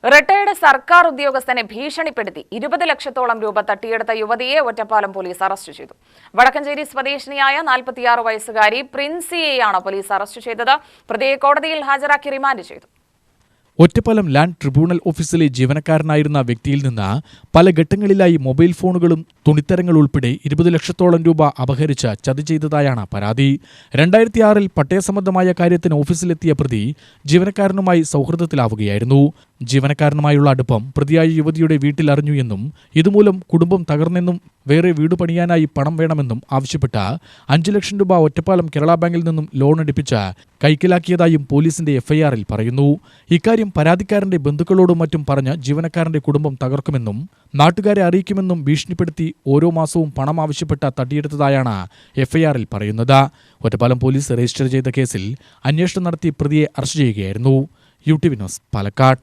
Retired സർക്കാർ ഉദ്യോഗസ്ഥനെ ഭീഷണിപ്പെടുത്തി 20 ലക്ഷത്തോളം രൂപ തട്ടിയെടുത്ത യുവതിയെ ഒറ്റപ്പാലം പോലീസ് അറസ്റ്റ് ചെയ്തു. വടക്കഞ്ചേരി സ്വദേശിനിയായ 46 വയസ്സുകാരി പ്രിൻസിയെയാണ് പോലീസ് അറസ്റ്റ് ചെയ്തത്. പ്രതിയെ കോടതിയിൽ ഹാജരാക്കി റിമാൻഡ് ചെയ്തു. ഒറ്റപ്പാലം ലാൻഡ് ട്രിബ്യൂണൽ ഓഫീസിലെ ജീവനക്കാരനായിരുന്ന വ്യക്തിയിൽ നിന്ന് പല ഘട്ടങ്ങളിലായി മൊബൈൽ ഫോണുകളും തുണിത്തരങ്ങൾ ഉൾപ്പെടെ 20 ലക്ഷത്തോളം രൂപ അപഹരിച്ച് ചതി ചെയ്തതായാണ് പരാതി. 2006 പട്ടയസംബന്ധമായ കാര്യത്തിന് ഓഫീസിലെത്തിയ പ്രതി ജീവനക്കാരനുമായി സൗഹൃദത്തിലാവുകയായിരുന്നു. ജീവനക്കാരനുമായുള്ള അടുപ്പം പ്രതിയായ യുവതിയുടെ വീട്ടിൽ അറിഞ്ഞു എന്നും ഇതുമൂലം കുടുംബം തകർന്നെന്നും വേറെ വീട് പണിയാനായി പണം വേണമെന്നും ആവശ്യപ്പെട്ട് 5 ലക്ഷം രൂപ ഒറ്റപ്പാലം കേരള ബാങ്കിൽ നിന്നും ലോൺ എടുപ്പിച്ച് കൈക്കലാക്കിയതായും പോലീസിന്റെ എഫ്ഐആറിൽ പറയുന്നു. ഇക്കാര്യം പരാതിക്കാരന്റെ ബന്ധുക്കളോടും മറ്റും പറഞ്ഞ് ജീവനക്കാരന്റെ കുടുംബം തകർക്കുമെന്നും നാട്ടുകാരെ അറിയിക്കുമെന്നും ഭീഷണിപ്പെടുത്തി ഓരോ മാസവും പണം ആവശ്യപ്പെട്ട് തട്ടിയെടുത്തതായാണ് എഫ്ഐആറിൽ പറയുന്നത്. ഒറ്റപ്പാലം പോലീസ് രജിസ്റ്റർ ചെയ്ത കേസിൽ അന്വേഷണം നടത്തി പ്രതിയെ അറസ്റ്റ് ചെയ്യുകയായിരുന്നു. UTV news, Palakkad.